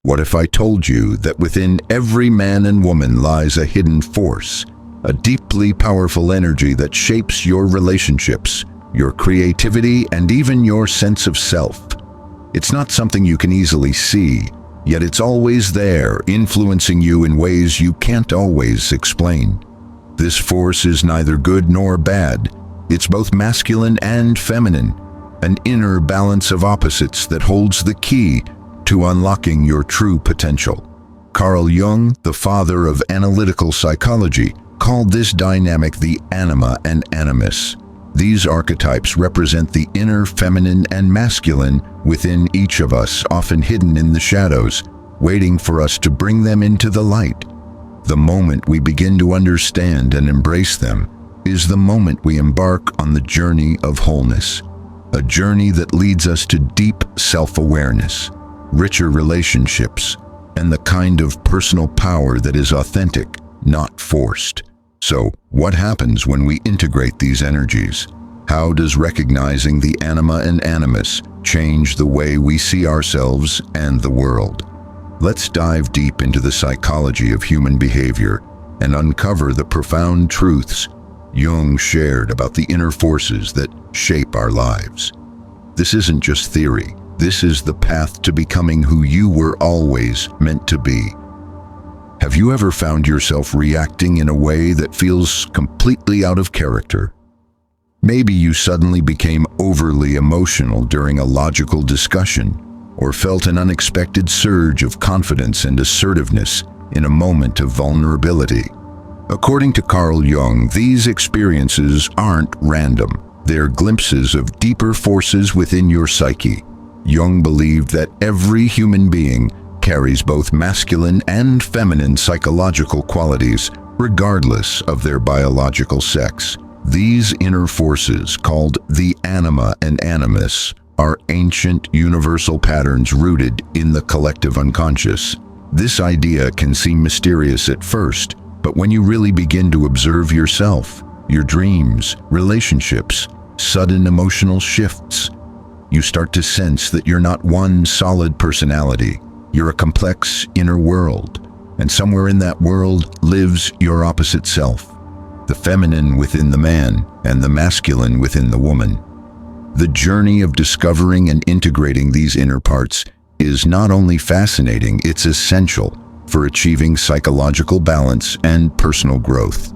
What if I told you that within every man and woman lies a hidden force, a deeply powerful energy that shapes your relationships, your creativity, and even your sense of self? It's not something you can easily see, yet it's always there, influencing you in ways you can't always explain. This force is neither good nor bad. It's both masculine and feminine, an inner balance of opposites that holds the key to unlocking your true potential. Carl Jung, the father of analytical psychology, called this dynamic the Anima and Animus. These archetypes represent the inner feminine and masculine within each of us, often hidden in the shadows, waiting for us to bring them into the light. The moment we begin to understand and embrace them is the moment we embark on the journey of wholeness, a journey that leads us to deep self-awareness, richer relationships, and the kind of personal power that is authentic, not forced. So, what happens when we integrate these energies? How does recognizing the Anima and Animus change the way we see ourselves and the world? Let's dive deep into the psychology of human behavior and uncover the profound truths Jung shared about the inner forces that shape our lives. This isn't just theory. This is the path to becoming who you were always meant to be. Have you ever found yourself reacting in a way that feels completely out of character? Maybe you suddenly became overly emotional during a logical discussion, or felt an unexpected surge of confidence and assertiveness in a moment of vulnerability. According to Carl Jung, these experiences aren't random. They're glimpses of deeper forces within your psyche. Jung believed that every human being carries both masculine and feminine psychological qualities, regardless of their biological sex. These inner forces, called the Anima and Animus, are ancient universal patterns rooted in the collective unconscious. This idea can seem mysterious at first, but when you really begin to observe yourself, your dreams, relationships, sudden emotional shifts, you start to sense that you're not one solid personality. You're a complex inner world, and somewhere in that world lives your opposite self, the feminine within the man and the masculine within the woman. The journey of discovering and integrating these inner parts is not only fascinating, it's essential for achieving psychological balance and personal growth.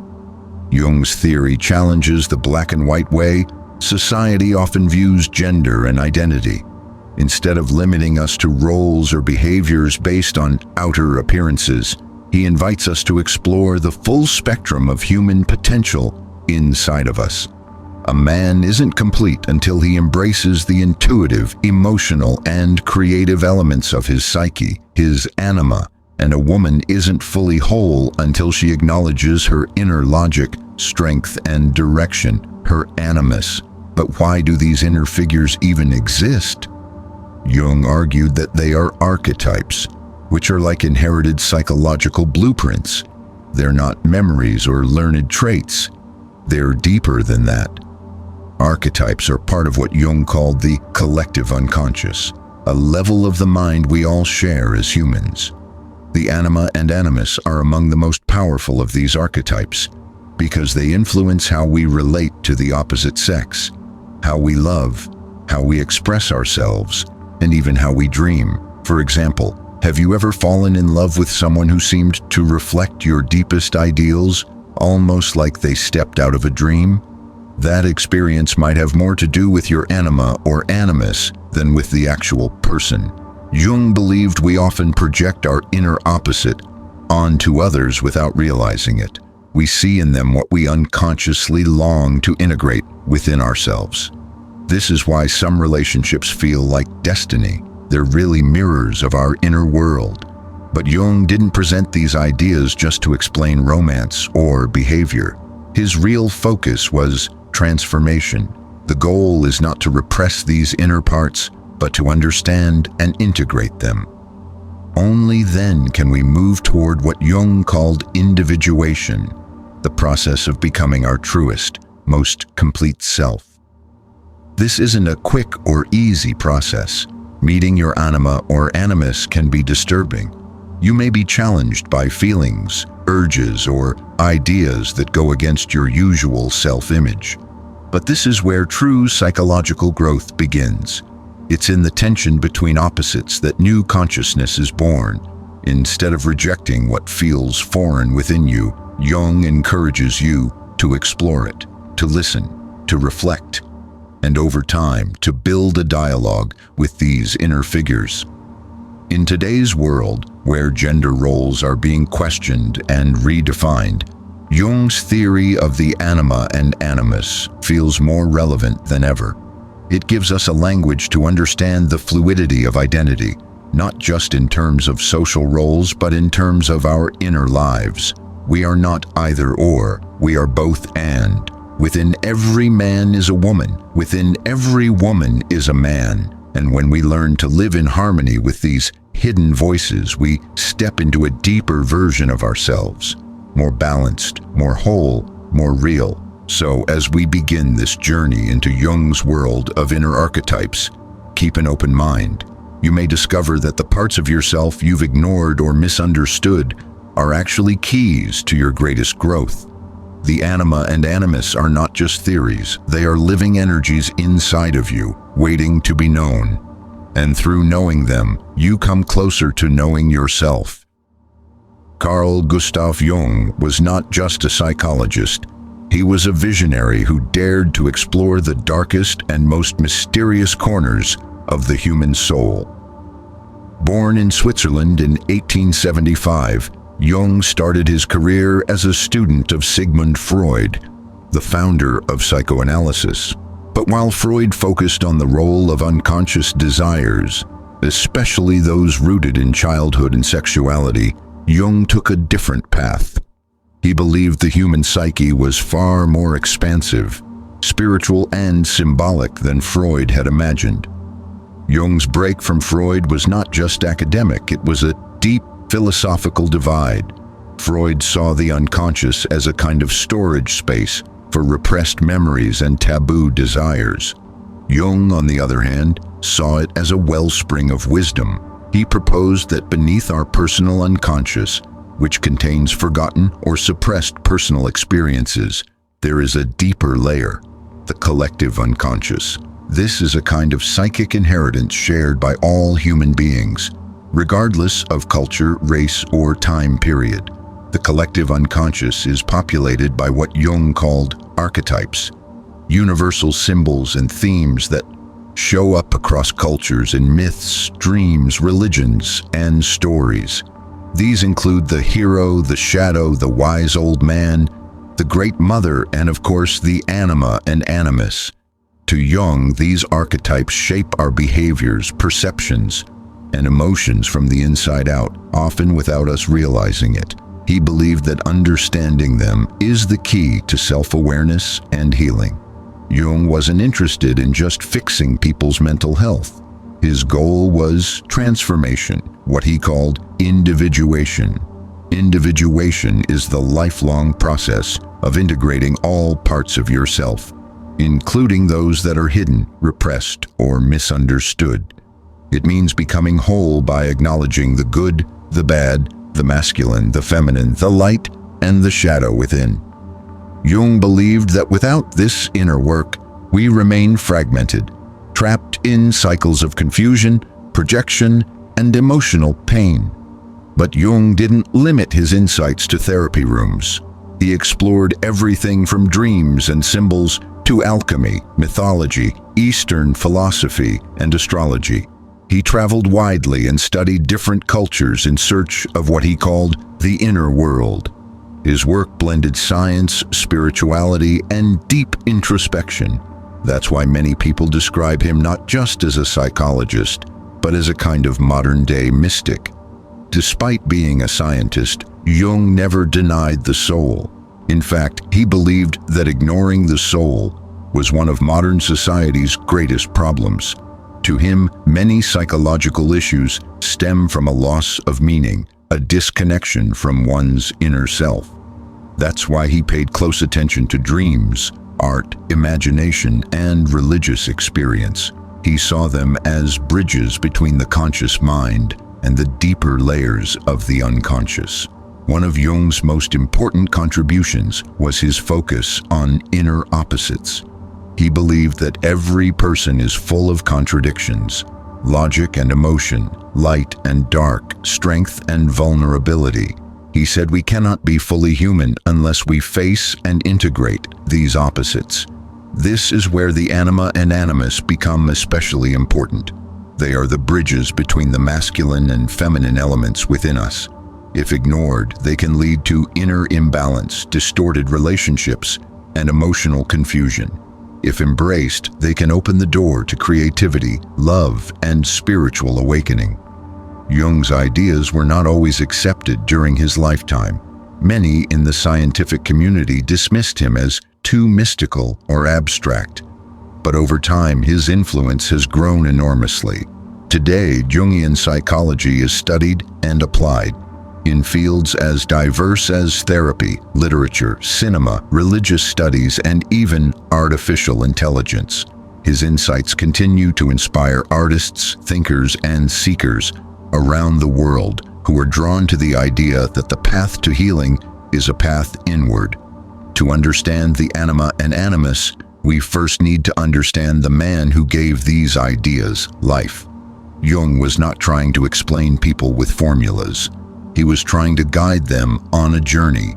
Jung's theory challenges the black and white way society often views gender and identity. Instead of limiting us to roles or behaviors based on outer appearances, he invites us to explore the full spectrum of human potential inside of us. A man isn't complete until he embraces the intuitive, emotional, and creative elements of his psyche, his anima, and a woman isn't fully whole until she acknowledges her inner logic, strength, and direction, her animus. But why do these inner figures even exist? Jung argued that they are archetypes, which are like inherited psychological blueprints. They're not memories or learned traits. They're deeper than that. Archetypes are part of what Jung called the collective unconscious, a level of the mind we all share as humans. The Anima and Animus are among the most powerful of these archetypes because they influence how we relate to the opposite sex, how we love, how we express ourselves, and even how we dream. For example, have you ever fallen in love with someone who seemed to reflect your deepest ideals, almost like they stepped out of a dream? That experience might have more to do with your anima or animus than with the actual person. Jung believed we often project our inner opposite onto others without realizing it. We see in them what we unconsciously long to integrate within ourselves. This is why some relationships feel like destiny. They're really mirrors of our inner world. But Jung didn't present these ideas just to explain romance or behavior. His real focus was transformation. The goal is not to repress these inner parts, but to understand and integrate them. Only then can we move toward what Jung called individuation, the process of becoming our truest, most complete self. This isn't a quick or easy process. Meeting your anima or animus can be disturbing. You may be challenged by feelings, urges, or ideas that go against your usual self-image. But this is where true psychological growth begins. It's in the tension between opposites that new consciousness is born. Instead of rejecting what feels foreign within you, Jung encourages you to explore it, to listen, to reflect, and over time to build a dialogue with these inner figures. In today's world, where gender roles are being questioned and redefined, Jung's theory of the anima and animus feels more relevant than ever. It gives us a language to understand the fluidity of identity, not just in terms of social roles, but in terms of our inner lives. We are not either or, we are both and. Within every man is a woman, within every woman is a man. And when we learn to live in harmony with these hidden voices, we step into a deeper version of ourselves, more balanced, more whole, more real. So as we begin this journey into Jung's world of inner archetypes, keep an open mind. You may discover that the parts of yourself you've ignored or misunderstood are actually keys to your greatest growth. The anima and animus are not just theories, they are living energies inside of you, waiting to be known. And through knowing them, you come closer to knowing yourself. Carl Gustav Jung was not just a psychologist. He was a visionary who dared to explore the darkest and most mysterious corners of the human soul. Born in Switzerland in 1875, Jung started his career as a student of Sigmund Freud, the founder of psychoanalysis. But while Freud focused on the role of unconscious desires, especially those rooted in childhood and sexuality, Jung took a different path. He believed the human psyche was far more expansive, spiritual and symbolic than Freud had imagined. Jung's break from Freud was not just academic, it was a deep philosophical divide. Freud saw the unconscious as a kind of storage space for repressed memories and taboo desires. Jung, on the other hand, saw it as a wellspring of wisdom. He proposed that beneath our personal unconscious, which contains forgotten or suppressed personal experiences, there is a deeper layer, the collective unconscious. This is a kind of psychic inheritance shared by all human beings, regardless of culture, race, or time period. The collective unconscious is populated by what Jung called archetypes, universal symbols and themes that show up across cultures in myths, dreams, religions, and stories. These include the hero, the shadow, the wise old man, the great mother, and of course the anima and animus. To Jung, these archetypes shape our behaviors, perceptions, and emotions from the inside out, often without us realizing it. He believed that understanding them is the key to self-awareness and healing. Jung wasn't interested in just fixing people's mental health. His goal was transformation, what he called individuation. Individuation is the lifelong process of integrating all parts of yourself, including those that are hidden, repressed, or misunderstood. It means becoming whole by acknowledging the good, the bad, the masculine, the feminine, the light, and the shadow within. Jung believed that without this inner work, we remain fragmented, trapped in cycles of confusion, projection, and emotional pain. But Jung didn't limit his insights to therapy rooms. He explored everything from dreams and symbols to alchemy, mythology, Eastern philosophy, and astrology. He traveled widely and studied different cultures in search of what he called the inner world. His work blended science, spirituality, and deep introspection. That's why many people describe him not just as a psychologist, but as a kind of modern-day mystic. Despite being a scientist, Jung never denied the soul. In fact, he believed that ignoring the soul was one of modern society's greatest problems. To him, many psychological issues stem from a loss of meaning, a disconnection from one's inner self. That's why he paid close attention to dreams, art, imagination, and religious experience. He saw them as bridges between the conscious mind and the deeper layers of the unconscious. One of Jung's most important contributions was his focus on inner opposites. He believed that every person is full of contradictions, logic and emotion, light and dark, strength and vulnerability. He said we cannot be fully human unless we face and integrate these opposites. This is where the Anima and Animus become especially important. They are the bridges between the masculine and feminine elements within us. If ignored, they can lead to inner imbalance, distorted relationships, and emotional confusion. If embraced, they can open the door to creativity, love, and spiritual awakening. Jung's ideas were not always accepted during his lifetime. Many in the scientific community dismissed him as too mystical or abstract. But over time, his influence has grown enormously. Today, Jungian psychology is studied and applied in fields as diverse as therapy, literature, cinema, religious studies, and even artificial intelligence. His insights continue to inspire artists, thinkers, and seekers around the world who are drawn to the idea that the path to healing is a path inward. To understand the Anima and Animus, we first need to understand the man who gave these ideas life. Jung was not trying to explain people with formulas. He was trying to guide them on a journey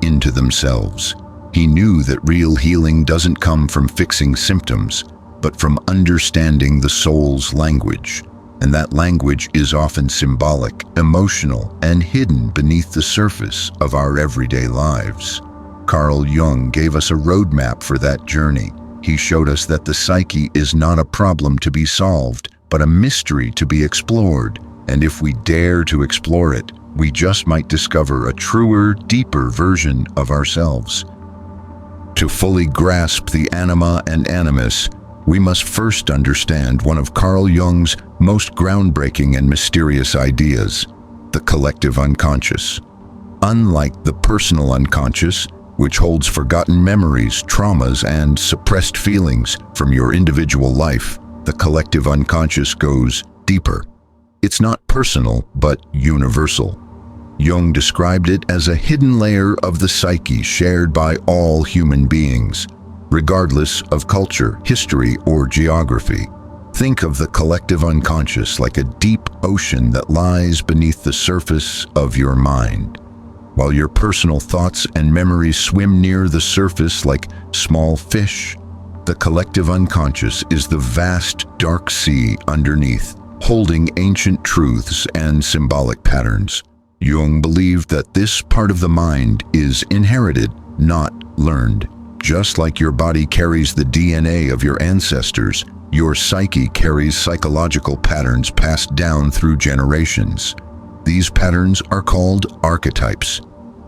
into themselves. He knew that real healing doesn't come from fixing symptoms, but from understanding the soul's language. And that language is often symbolic, emotional, and hidden beneath the surface of our everyday lives. Carl Jung gave us a roadmap for that journey. He showed us that the psyche is not a problem to be solved, but a mystery to be explored. And if we dare to explore it, we just might discover a truer, deeper version of ourselves. To fully grasp the Anima and Animus, we must first understand one of Carl Jung's most groundbreaking and mysterious ideas, the collective unconscious. Unlike the personal unconscious, which holds forgotten memories, traumas, and suppressed feelings from your individual life, the collective unconscious goes deeper. It's not personal, but universal. Jung described it as a hidden layer of the psyche shared by all human beings, regardless of culture, history, or geography. Think of the collective unconscious like a deep ocean that lies beneath the surface of your mind. While your personal thoughts and memories swim near the surface like small fish, the collective unconscious is the vast, dark sea underneath, holding ancient truths and symbolic patterns. Jung believed that this part of the mind is inherited, not learned. Just like your body carries the DNA of your ancestors, your psyche carries psychological patterns passed down through generations. These patterns are called archetypes.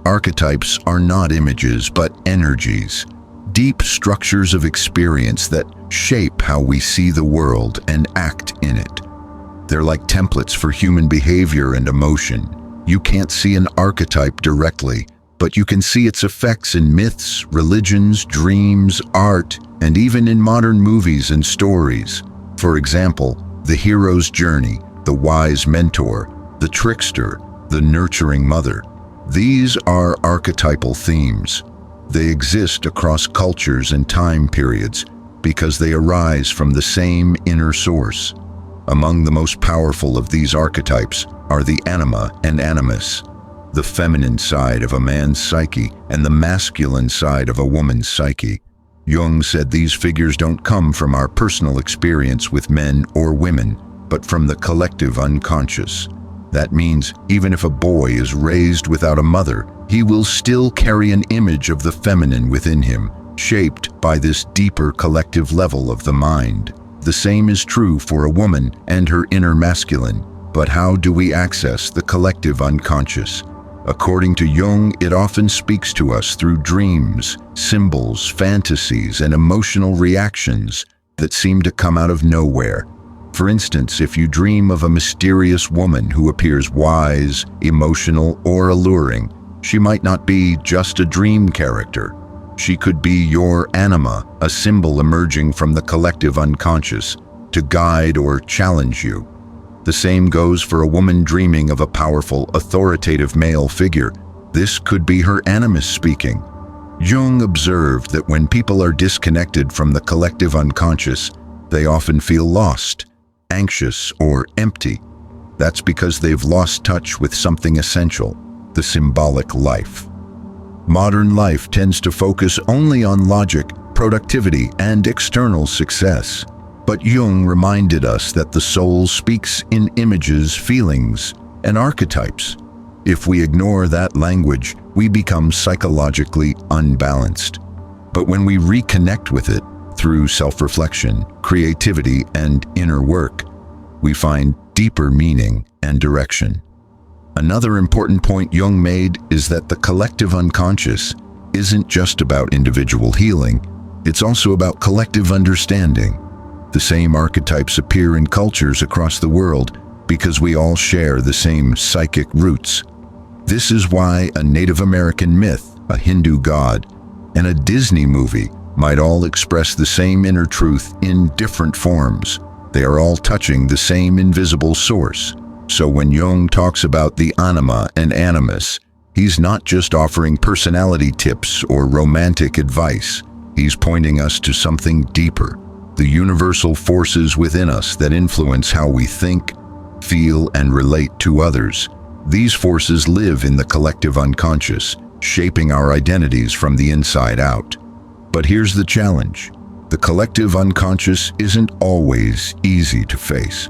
Archetypes are not images, but energies, deep structures of experience that shape how we see the world and act in it. They're like templates for human behavior and emotion. You can't see an archetype directly, but you can see its effects in myths, religions, dreams, art, and even in modern movies and stories. For example, the hero's journey, the wise mentor, the trickster, the nurturing mother. These are archetypal themes. They exist across cultures and time periods because they arise from the same inner source. Among the most powerful of these archetypes are the Anima and Animus, the feminine side of a man's psyche and the masculine side of a woman's psyche. Jung said these figures don't come from our personal experience with men or women, but from the collective unconscious. That means even if a boy is raised without a mother, he will still carry an image of the feminine within him, shaped by this deeper collective level of the mind. The same is true for a woman and her inner masculine. But how do we access the collective unconscious? According to Jung, it often speaks to us through dreams, symbols, fantasies, and emotional reactions that seem to come out of nowhere. For instance, if you dream of a mysterious woman who appears wise, emotional, or alluring, she might not be just a dream character. She could be your anima, a symbol emerging from the collective unconscious to guide or challenge you. The same goes for a woman dreaming of a powerful, authoritative male figure. This could be her animus speaking. Jung observed that when people are disconnected from the collective unconscious, they often feel lost, anxious, or empty. That's because they've lost touch with something essential, the symbolic life. Modern life tends to focus only on logic, productivity, and external success. But Jung reminded us that the soul speaks in images, feelings, and archetypes. If we ignore that language, we become psychologically unbalanced. But when we reconnect with it through self-reflection, creativity, and inner work, we find deeper meaning and direction. Another important point Jung made is that the collective unconscious isn't just about individual healing, it's also about collective understanding. The same archetypes appear in cultures across the world because we all share the same psychic roots. This is why a Native American myth, a Hindu god, and a Disney movie might all express the same inner truth in different forms. They are all touching the same invisible source. So when Jung talks about the Anima and Animus, he's not just offering personality tips or romantic advice. He's pointing us to something deeper, the universal forces within us that influence how we think, feel, and relate to others. These forces live in the collective unconscious, shaping our identities from the inside out. But here's the challenge. The collective unconscious isn't always easy to face.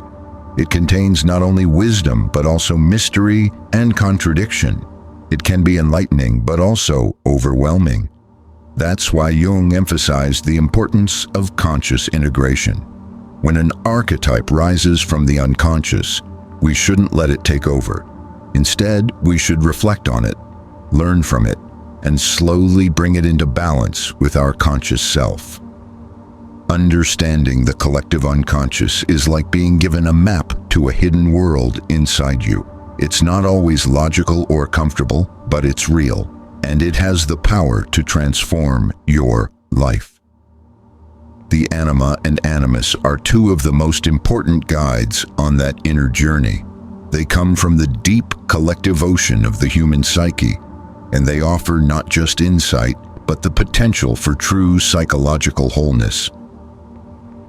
It contains not only wisdom, but also mystery and contradiction. It can be enlightening, but also overwhelming. That's why Jung emphasized the importance of conscious integration. When an archetype rises from the unconscious, we shouldn't let it take over. Instead, we should reflect on it, learn from it, and slowly bring it into balance with our conscious self. Understanding the collective unconscious is like being given a map to a hidden world inside you. It's not always logical or comfortable, but it's real, and it has the power to transform your life. The Anima and Animus are two of the most important guides on that inner journey. They come from the deep collective ocean of the human psyche, and they offer not just insight, but the potential for true psychological wholeness.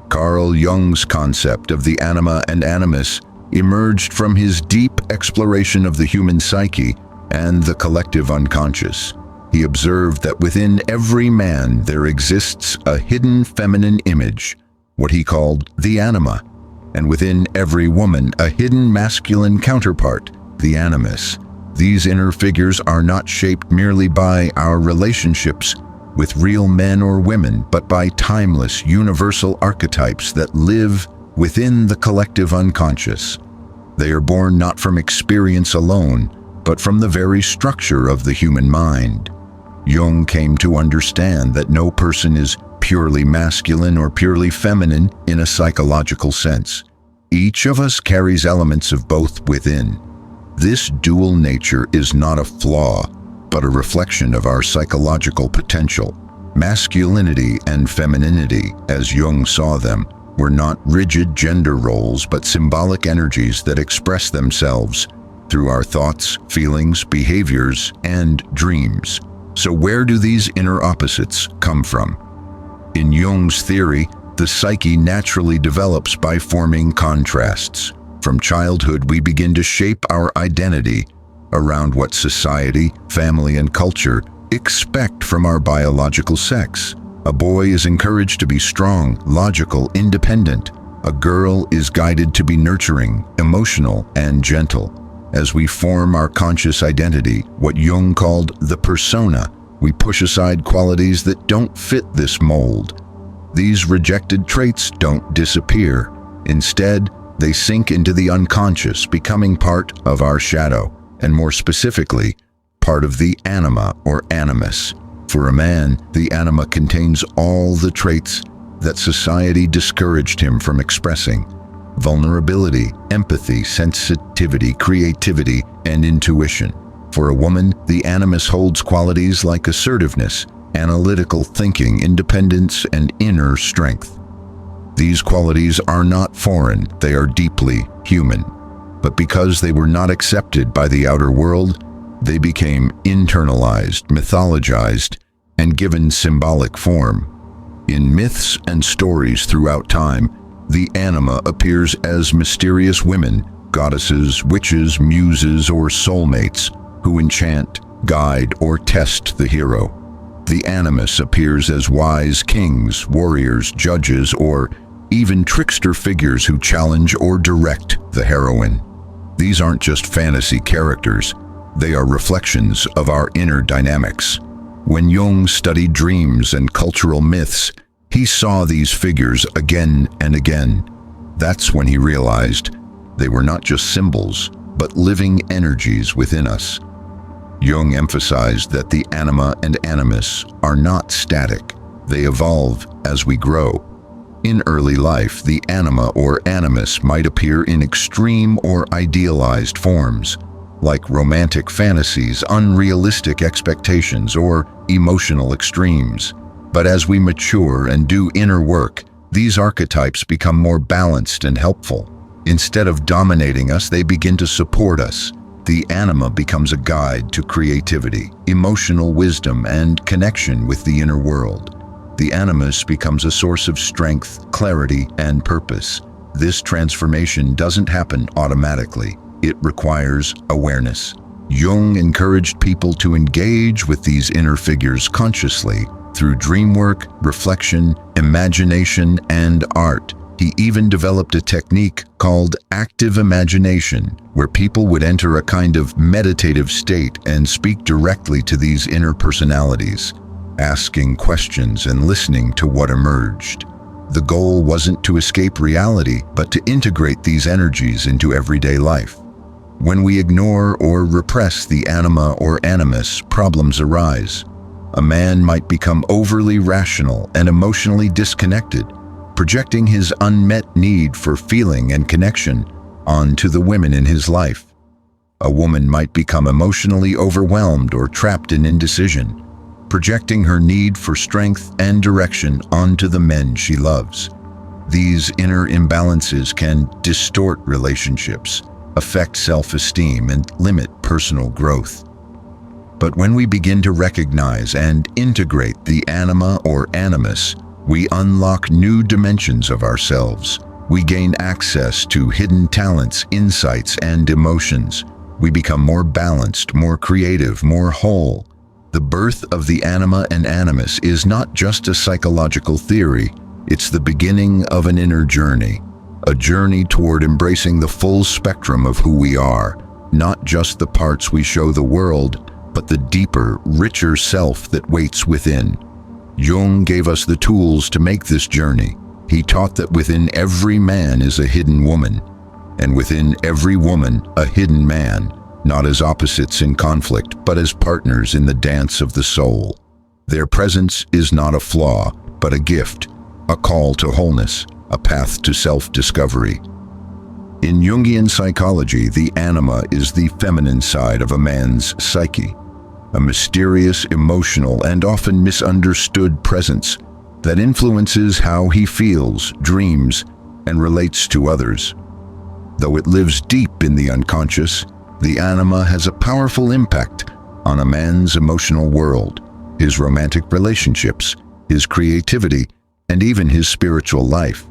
Carl Jung's concept of the Anima and Animus emerged from his deep exploration of the human psyche and the collective unconscious. He observed that within every man there exists a hidden feminine image, what he called the anima, and within every woman a hidden masculine counterpart, the animus. These inner figures are not shaped merely by our relationships with real men or women, but by timeless, universal archetypes that live within the collective unconscious. They are born not from experience alone, but from the very structure of the human mind. Jung came to understand that no person is purely masculine or purely feminine in a psychological sense. Each of us carries elements of both within. This dual nature is not a flaw, but a reflection of our psychological potential. Masculinity and femininity, as Jung saw them, were not rigid gender roles, but symbolic energies that express themselves through our thoughts, feelings, behaviors, and dreams. So where do these inner opposites come from? In Jung's theory, the psyche naturally develops by forming contrasts. From childhood, we begin to shape our identity around what society, family, and culture expect from our biological sex. A boy is encouraged to be strong, logical, independent. A girl is guided to be nurturing, emotional, and gentle. As we form our conscious identity, what Jung called the persona, we push aside qualities that don't fit this mold. These rejected traits don't disappear. Instead, they sink into the unconscious, becoming part of our shadow, and more specifically, part of the anima or animus. For a man, the anima contains all the traits that society discouraged him from expressing: vulnerability, empathy, sensitivity, creativity, and intuition. For a woman, the animus holds qualities like assertiveness, analytical thinking, independence, and inner strength. These qualities are not foreign, they are deeply human. But because they were not accepted by the outer world, they became internalized, mythologized, and given symbolic form. In myths and stories throughout time, the anima appears as mysterious women, goddesses, witches, muses, or soulmates who enchant, guide, or test the hero. The animus appears as wise kings, warriors, judges, or even trickster figures who challenge or direct the heroine. These aren't just fantasy characters, they are reflections of our inner dynamics. When Jung studied dreams and cultural myths, he saw these figures again and again. That's when he realized they were not just symbols, but living energies within us. Jung emphasized that the anima and animus are not static. They evolve as we grow. In early life, the anima or animus might appear in extreme or idealized forms, like romantic fantasies, unrealistic expectations, or emotional extremes. But as we mature and do inner work, these archetypes become more balanced and helpful. Instead of dominating us, they begin to support us. The anima becomes a guide to creativity, emotional wisdom, and connection with the inner world. The animus becomes a source of strength, clarity, and purpose. This transformation doesn't happen automatically. It requires awareness. Jung encouraged people to engage with these inner figures consciously through dream work, reflection, imagination, and art. He even developed a technique called active imagination, where people would enter a kind of meditative state and speak directly to these inner personalities, asking questions and listening to what emerged. The goal wasn't to escape reality, but to integrate these energies into everyday life. When we ignore or repress the anima or animus, problems arise. A man might become overly rational and emotionally disconnected, projecting his unmet need for feeling and connection onto the women in his life. A woman might become emotionally overwhelmed or trapped in indecision, projecting her need for strength and direction onto the men she loves. These inner imbalances can distort relationships, affect self-esteem, and limit personal growth. But when we begin to recognize and integrate the anima or animus, we unlock new dimensions of ourselves. We gain access to hidden talents, insights, and emotions. We become more balanced, more creative, more whole. The birth of the anima and animus is not just a psychological theory, it's the beginning of an inner journey. A journey toward embracing the full spectrum of who we are, not just the parts we show the world, but the deeper, richer self that waits within. Jung gave us the tools to make this journey. He taught that within every man is a hidden woman, and within every woman a hidden man, not as opposites in conflict, but as partners in the dance of the soul. Their presence is not a flaw, but a gift, a call to wholeness, a path to self-discovery. In Jungian psychology, the anima is the feminine side of a man's psyche, a mysterious, emotional, and often misunderstood presence that influences how he feels, dreams, and relates to others. Though it lives deep in the unconscious, the anima has a powerful impact on a man's emotional world, his romantic relationships, his creativity, and even his spiritual life.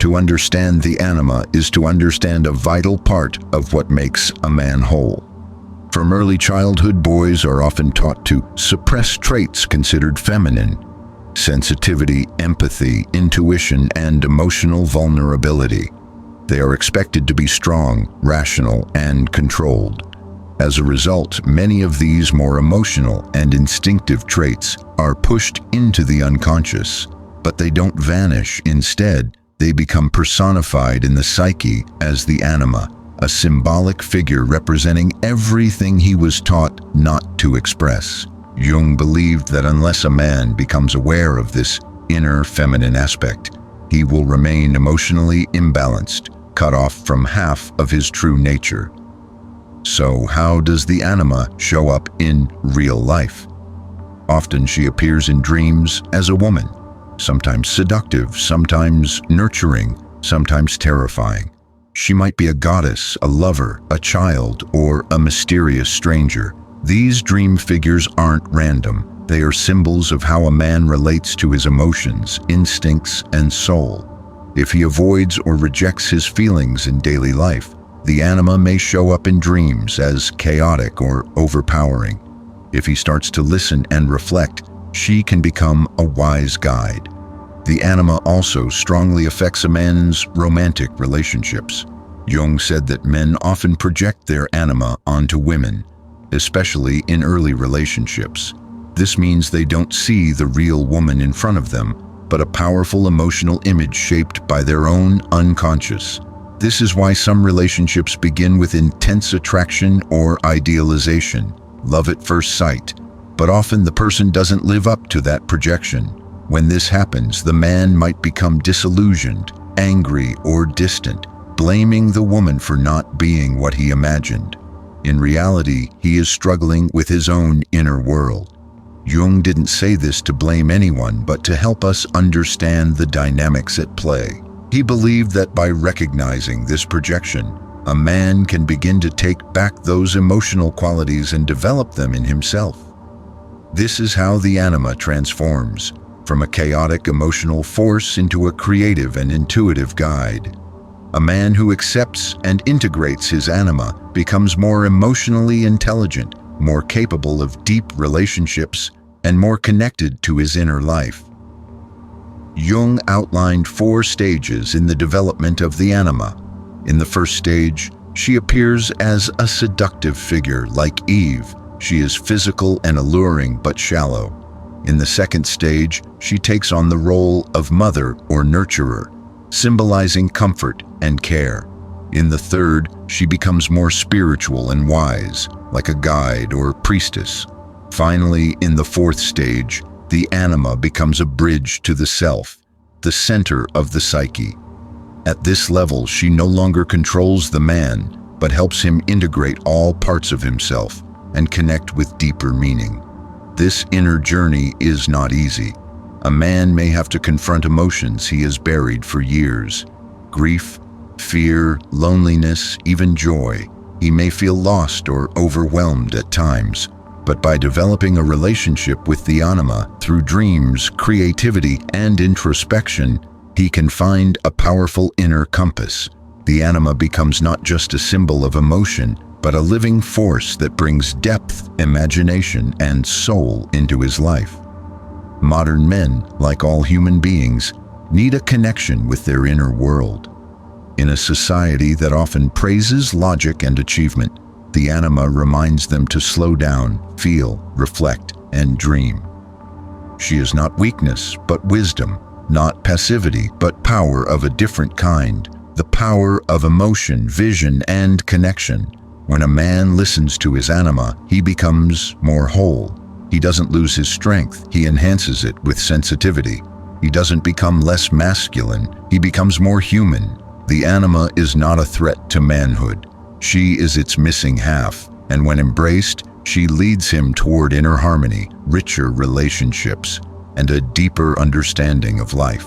To understand the anima is to understand a vital part of what makes a man whole. From early childhood, boys are often taught to suppress traits considered feminine: sensitivity, empathy, intuition, and emotional vulnerability. They are expected to be strong, rational, and controlled. As a result, many of these more emotional and instinctive traits are pushed into the unconscious, but they don't vanish. Instead, they become personified in the psyche as the anima, a symbolic figure representing everything he was taught not to express. Jung believed that unless a man becomes aware of this inner feminine aspect, he will remain emotionally imbalanced, cut off from half of his true nature. So how does the anima show up in real life? Often she appears in dreams as a woman, sometimes seductive, sometimes nurturing, sometimes terrifying. She might be a goddess, a lover, a child, or a mysterious stranger. These dream figures aren't random. They are symbols of how a man relates to his emotions, instincts, and soul. If he avoids or rejects his feelings in daily life, the anima may show up in dreams as chaotic or overpowering. If he starts to listen and reflect, she can become a wise guide. The anima also strongly affects a man's romantic relationships. Jung said that men often project their anima onto women, especially in early relationships. This means they don't see the real woman in front of them, but a powerful emotional image shaped by their own unconscious. This is why some relationships begin with intense attraction or idealization, love at first sight, but often the person doesn't live up to that projection. When this happens, the man might become disillusioned, angry, or distant, blaming the woman for not being what he imagined. In reality, he is struggling with his own inner world. Jung didn't say this to blame anyone, but to help us understand the dynamics at play. He believed that by recognizing this projection, a man can begin to take back those emotional qualities and develop them in himself. This is how the anima transforms, from a chaotic emotional force into a creative and intuitive guide. A man who accepts and integrates his anima becomes more emotionally intelligent, more capable of deep relationships, and more connected to his inner life. Jung outlined 4 stages in the development of the anima. In the first stage, she appears as a seductive figure like Eve. She is physical and alluring but shallow. In the second stage, she takes on the role of mother or nurturer, symbolizing comfort and care. In the third, she becomes more spiritual and wise, like a guide or priestess. Finally, in the fourth stage, the anima becomes a bridge to the self, the center of the psyche. At this level, she no longer controls the man, but helps him integrate all parts of himself and connect with deeper meaning. This inner journey is not easy. A man may have to confront emotions he has buried for years. Grief, fear, loneliness, even joy. He may feel lost or overwhelmed at times. But by developing a relationship with the anima through dreams, creativity, and introspection, he can find a powerful inner compass. The anima becomes not just a symbol of emotion, but a living force that brings depth, imagination, and soul into his life. Modern men, like all human beings, need a connection with their inner world. In a society that often praises logic and achievement, the anima reminds them to slow down, feel, reflect, and dream. She is not weakness, but wisdom, not passivity, but power of a different kind, the power of emotion, vision, and connection. When a man listens to his anima, he becomes more whole. He doesn't lose his strength, he enhances it with sensitivity. He doesn't become less masculine, he becomes more human. The anima is not a threat to manhood. She is its missing half, and when embraced, she leads him toward inner harmony, richer relationships, and a deeper understanding of life.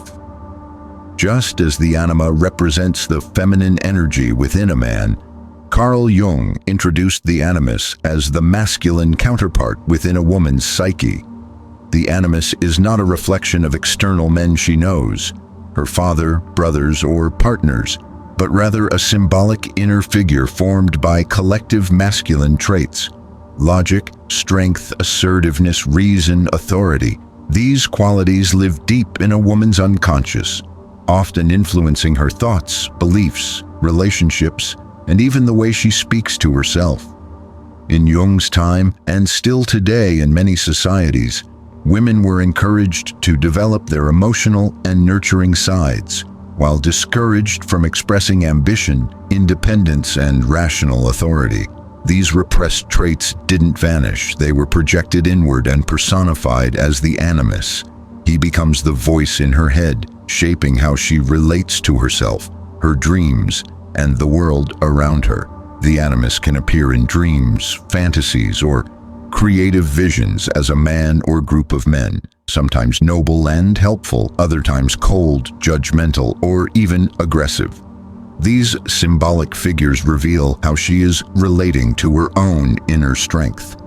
Just as the anima represents the feminine energy within a man, Carl Jung introduced the animus as the masculine counterpart within a woman's psyche. The animus is not a reflection of external men she knows, her father, brothers, or partners, but rather a symbolic inner figure formed by collective masculine traits. Logic, strength, assertiveness, reason, authority. These qualities live deep in a woman's unconscious, often influencing her thoughts, beliefs, relationships, and even the way she speaks to herself. In Jung's time, and still today in many societies, women were encouraged to develop their emotional and nurturing sides, while discouraged from expressing ambition, independence, and rational authority. These repressed traits didn't vanish, they were projected inward and personified as the animus. He becomes the voice in her head, shaping how she relates to herself, her dreams, and the world around her. The animus can appear in dreams, fantasies, or creative visions as a man or group of men. sometimes noble and helpful, other times cold, judgmental, or even aggressive. These symbolic figures reveal how she is relating to her own inner strength.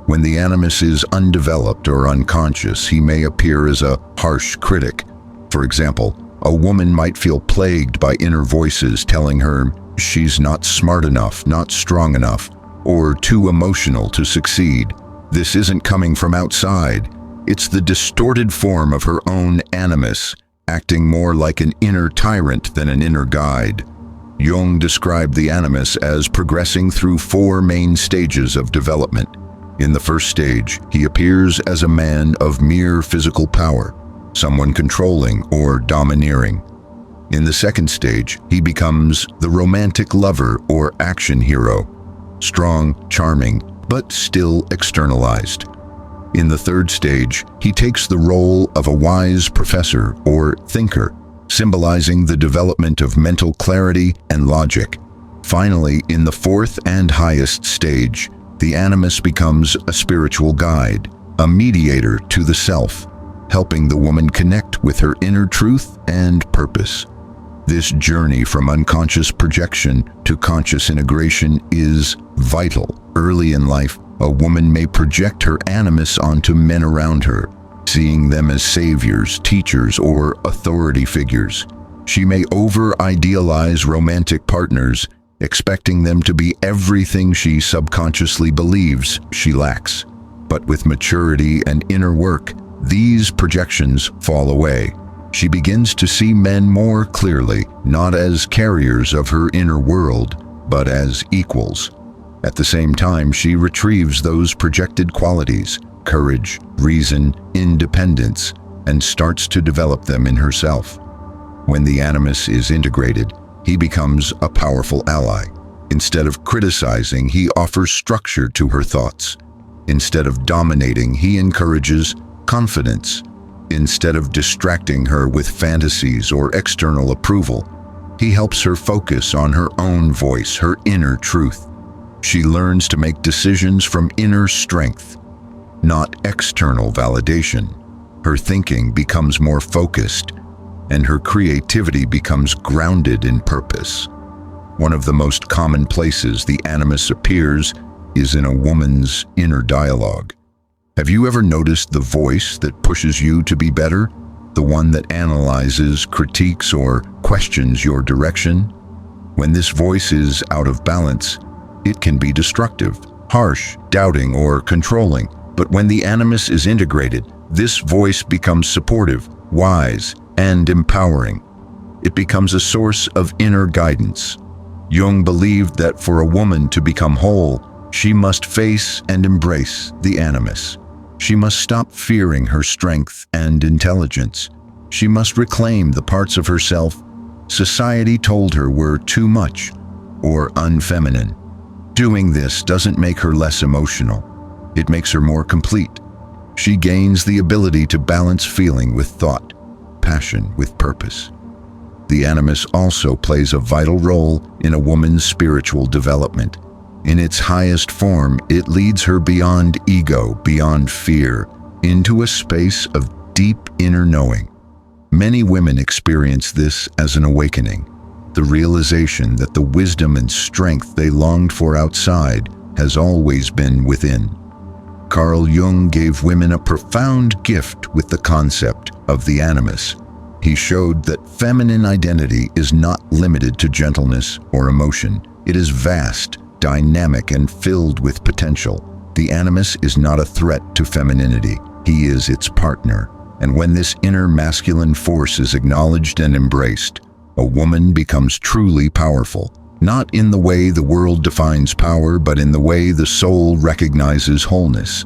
When the animus is undeveloped or unconscious, he may appear as a harsh critic. For example, a woman might feel plagued by inner voices telling her she's not smart enough, not strong enough, or too emotional to succeed. This isn't coming from outside. It's the distorted form of her own animus, acting more like an inner tyrant than an inner guide. Jung described the animus as progressing through 4 main stages of development. In the first stage, he appears as a man of mere physical power, someone controlling or domineering. In the second stage, he becomes the romantic lover or action hero, strong, charming, but still externalized. In the third stage, he takes the role of a wise professor or thinker, symbolizing the development of mental clarity and logic. Finally, in the fourth and highest stage, the animus becomes a spiritual guide, a mediator to the self, helping the woman connect with her inner truth and purpose. This journey from unconscious projection to conscious integration is vital. Early in life, a woman may project her animus onto men around her, seeing them as saviors, teachers, or authority figures. She may over-idealize romantic partners, expecting them to be everything she subconsciously believes she lacks. But with maturity and inner work, these projections fall away. She begins to see men more clearly, not as carriers of her inner world, but as equals. At the same time, she retrieves those projected qualities, courage, reason, independence, and starts to develop them in herself. When the animus is integrated, he becomes a powerful ally. Instead of criticizing, he offers structure to her thoughts. Instead of dominating, he encourages confidence. Instead of distracting her with fantasies or external approval, he helps her focus on her own voice, her inner truth. She learns to make decisions from inner strength, not external validation. Her thinking becomes more focused, and her creativity becomes grounded in purpose. One of the most common places the animus appears is in a woman's inner dialogue. Have you ever noticed the voice that pushes you to be better? The one that analyzes, critiques, or questions your direction? When this voice is out of balance, it can be destructive, harsh, doubting, or controlling. But when the animus is integrated, this voice becomes supportive, wise, and empowering. It becomes a source of inner guidance. Jung believed that for a woman to become whole, she must face and embrace the animus. She must stop fearing her strength and intelligence. She must reclaim the parts of herself society told her were too much or unfeminine. Doing this doesn't make her less emotional. It makes her more complete. She gains the ability to balance feeling with thought, passion with purpose. The animus also plays a vital role in a woman's spiritual development. In its highest form, it leads her beyond ego, beyond fear, into a space of deep inner knowing. Many women experience this as an awakening, the realization that the wisdom and strength they longed for outside has always been within. Carl Jung gave women a profound gift with the concept of the animus. He showed that feminine identity is not limited to gentleness or emotion. It is vast, dynamic, and filled with potential. The animus is not a threat to femininity. He is its partner. And when this inner masculine force is acknowledged and embraced, a woman becomes truly powerful. Not in the way the world defines power, but in the way the soul recognizes wholeness.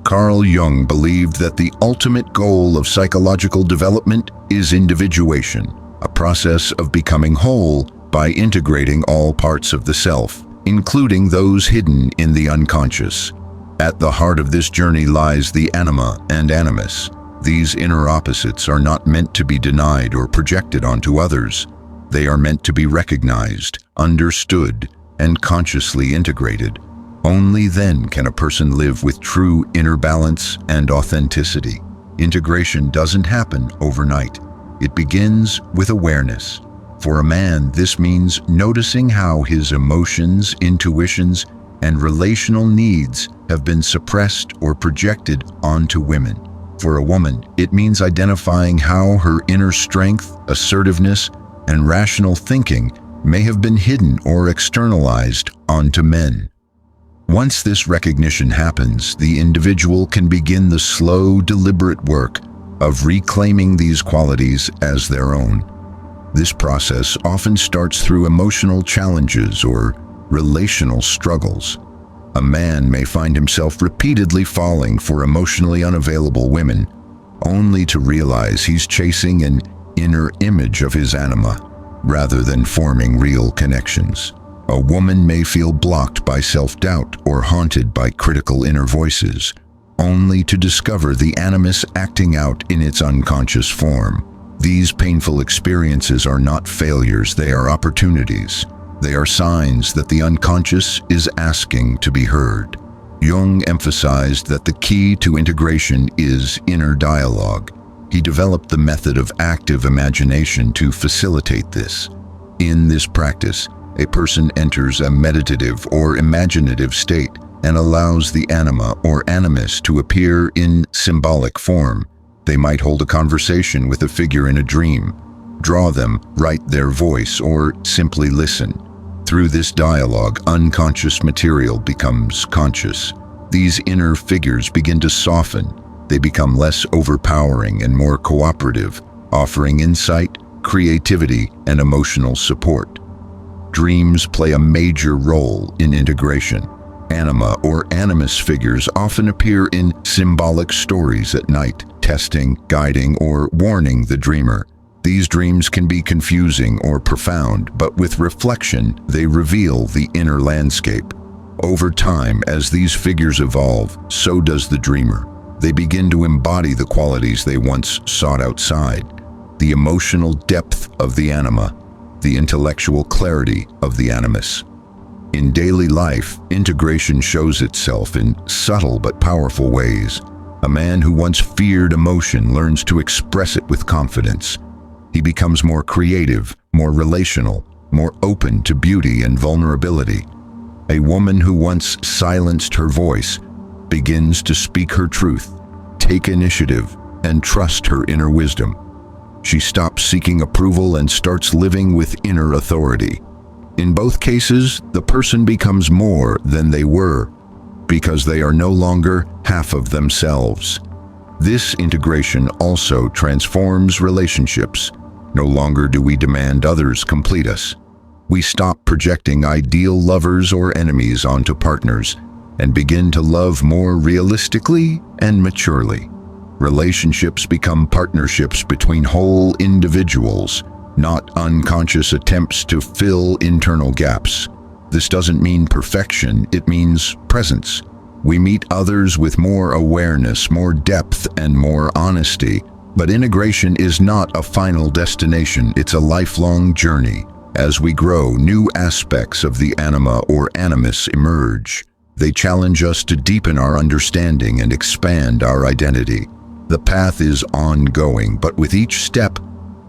Carl Jung believed that the ultimate goal of psychological development is individuation, a process of becoming whole by integrating all parts of the self, including those hidden in the unconscious. At the heart of this journey lies the Anima and Animus. These inner opposites are not meant to be denied or projected onto others. They are meant to be recognized, understood, and consciously integrated. Only then can a person live with true inner balance and authenticity. Integration doesn't happen overnight. It begins with awareness. For a man, this means noticing how his emotions, intuitions, and relational needs have been suppressed or projected onto women. For a woman, it means identifying how her inner strength, assertiveness, and rational thinking may have been hidden or externalized onto men. Once this recognition happens, the individual can begin the slow, deliberate work of reclaiming these qualities as their own. This process often starts through emotional challenges or relational struggles. A man may find himself repeatedly falling for emotionally unavailable women, only to realize he's chasing an inner image of his anima, rather than forming real connections. A woman may feel blocked by self-doubt or haunted by critical inner voices, only to discover the animus acting out in its unconscious form. These painful experiences are not failures, they are opportunities. They are signs that the unconscious is asking to be heard. Jung emphasized that the key to integration is inner dialogue. He developed the method of active imagination to facilitate this. In this practice, a person enters a meditative or imaginative state and allows the anima or animus to appear in symbolic form. They might hold a conversation with a figure in a dream, draw them, write their voice, or simply listen. Through this dialogue, unconscious material becomes conscious. These inner figures begin to soften. They become less overpowering and more cooperative, offering insight, creativity, and emotional support. Dreams play a major role in integration. Anima or animus figures often appear in symbolic stories at night, testing, guiding, or warning the dreamer. These dreams can be confusing or profound, but with reflection, they reveal the inner landscape. Over time, as these figures evolve, so does the dreamer. They begin to embody the qualities they once sought outside: the emotional depth of the anima, the intellectual clarity of the animus. In daily life, integration shows itself in subtle but powerful ways. A man who once feared emotion learns to express it with confidence. He becomes more creative, more relational, more open to beauty and vulnerability. A woman who once silenced her voice begins to speak her truth, take initiative, and trust her inner wisdom. She stops seeking approval and starts living with inner authority. In both cases, the person becomes more than they were, because they are no longer half of themselves. This integration also transforms relationships. No longer do we demand others complete us. We stop projecting ideal lovers or enemies onto partners and begin to love more realistically and maturely. Relationships become partnerships between whole individuals, not unconscious attempts to fill internal gaps. This doesn't mean perfection, it means presence. We meet others with more awareness, more depth, and more honesty. But integration is not a final destination, it's a lifelong journey. As we grow, new aspects of the anima or animus emerge. They challenge us to deepen our understanding and expand our identity. The path is ongoing, but with each step,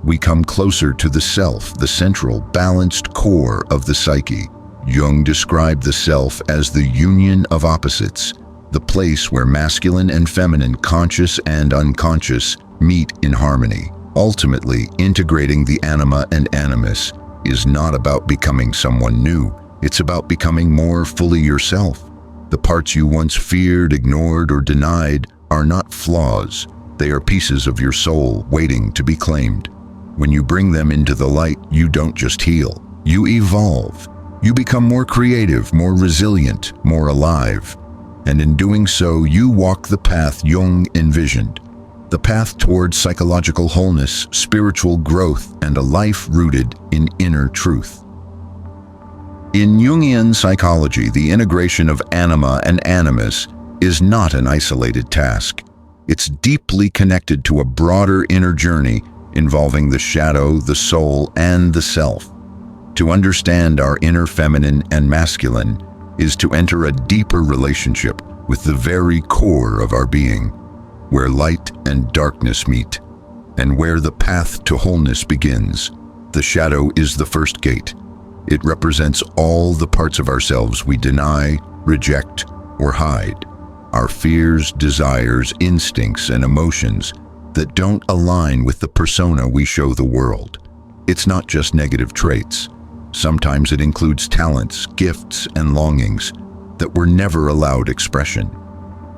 we come closer to the self, the central, balanced core of the psyche. Jung described the self as the union of opposites, the place where masculine and feminine, conscious and unconscious, meet in harmony. Ultimately, integrating the anima and animus is not about becoming someone new. It's about becoming more fully yourself. The parts you once feared, ignored, or denied are not flaws. They are pieces of your soul waiting to be claimed. When you bring them into the light, you don't just heal, you evolve. You become more creative, more resilient, more alive. And in doing so, you walk the path Jung envisioned. The path toward psychological wholeness, spiritual growth, and a life rooted in inner truth. In Jungian psychology, the integration of anima and animus is not an isolated task. It's deeply connected to a broader inner journey involving the shadow, the soul, and the self. To understand our inner feminine and masculine, is to enter a deeper relationship with the very core of our being, where light and darkness meet, and where the path to wholeness begins. The shadow is the first gate. It represents all the parts of ourselves we deny, reject, or hide. Our fears, desires, instincts, and emotions that don't align with the persona we show the world. It's not just negative traits. Sometimes it includes talents, gifts, and longings that were never allowed expression.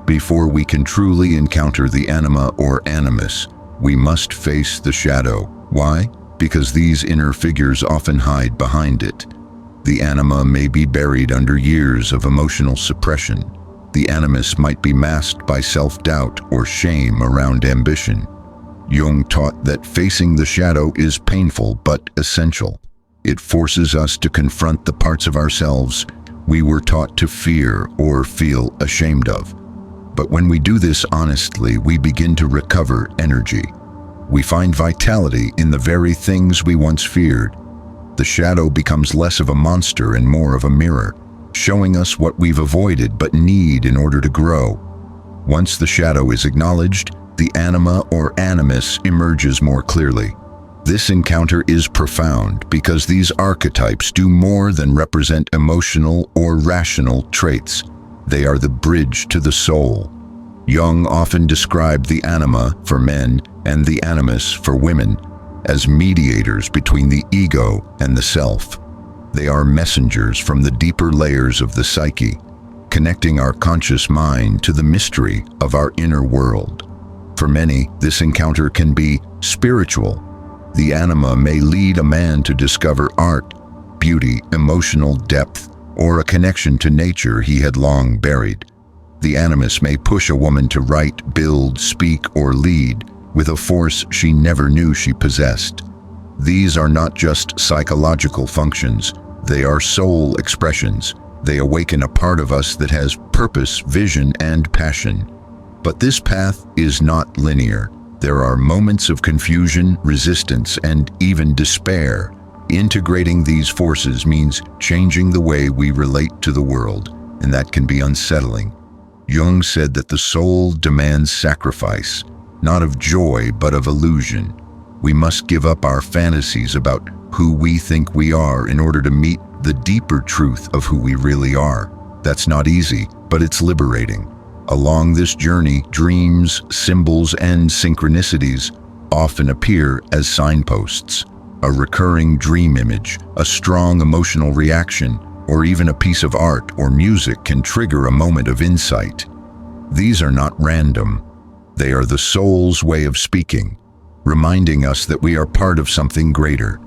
Before we can truly encounter the anima or animus, we must face the shadow. Why? Because these inner figures often hide behind it. The anima may be buried under years of emotional suppression. The animus might be masked by self-doubt or shame around ambition. Jung taught that facing the shadow is painful but essential. It forces us to confront the parts of ourselves we were taught to fear or feel ashamed of. But when we do this honestly, we begin to recover energy. We find vitality in the very things we once feared. The shadow becomes less of a monster and more of a mirror, showing us what we've avoided but need in order to grow. Once the shadow is acknowledged, the anima or animus emerges more clearly. This encounter is profound because these archetypes do more than represent emotional or rational traits. They are the bridge to the soul. Jung often described the anima for men and the animus for women as mediators between the ego and the self. They are messengers from the deeper layers of the psyche, connecting our conscious mind to the mystery of our inner world. For many, this encounter can be spiritual. The anima may lead a man to discover art, beauty, emotional depth, or a connection to nature he had long buried. The animus may push a woman to write, build, speak, or lead with a force she never knew she possessed. These are not just psychological functions, they are soul expressions. They awaken a part of us that has purpose, vision, and passion. But this path is not linear. There are moments of confusion, resistance, and even despair. Integrating these forces means changing the way we relate to the world, and that can be unsettling. Jung said that the soul demands sacrifice, not of joy but of illusion. We must give up our fantasies about who we think we are in order to meet the deeper truth of who we really are. That's not easy, but it's liberating. Along this journey, dreams, symbols, and synchronicities often appear as signposts. A recurring dream image, a strong emotional reaction, or even a piece of art or music can trigger a moment of insight. These are not random. They are the soul's way of speaking, reminding us that we are part of something greater,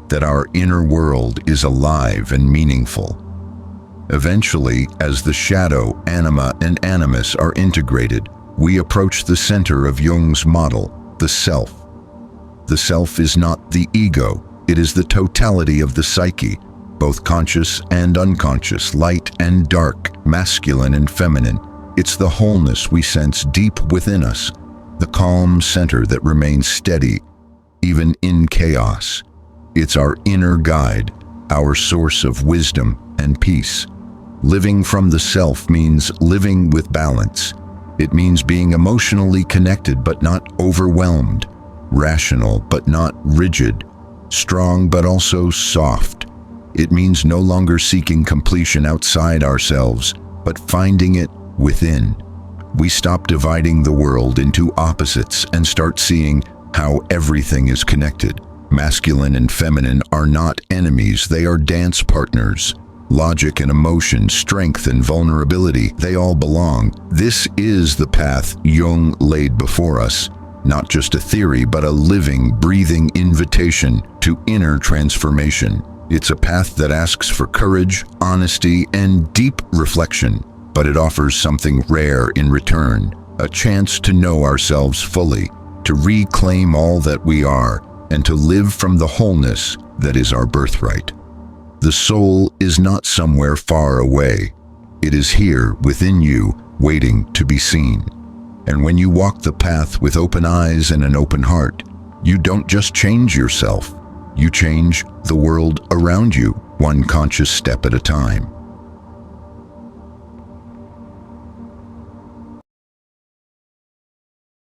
that our inner world is alive and meaningful. Eventually, as the shadow, anima, and animus are integrated, we approach the center of Jung's model, the self. The self is not the ego, it is the totality of the psyche, both conscious and unconscious, light and dark, masculine and feminine. It's the wholeness we sense deep within us, the calm center that remains steady, even in chaos. It's our inner guide, our source of wisdom and peace. Living from the self means living with balance. It means being emotionally connected but not overwhelmed, rational but not rigid, strong but also soft. It means no longer seeking completion outside ourselves, but finding it within. We stop dividing the world into opposites and start seeing how everything is connected. Masculine and feminine are not enemies, they are dance partners. Logic and emotion, strength and vulnerability, they all belong. This is the path Jung laid before us, not just a theory, but a living, breathing invitation to inner transformation. It's a path that asks for courage, honesty, and deep reflection, but it offers something rare in return, a chance to know ourselves fully, to reclaim all that we are, and to live from the wholeness that is our birthright. The soul is not somewhere far away. It is here within you, waiting to be seen. And when you walk the path with open eyes and an open heart, you don't just change yourself, you change the world around you, one conscious step at a time.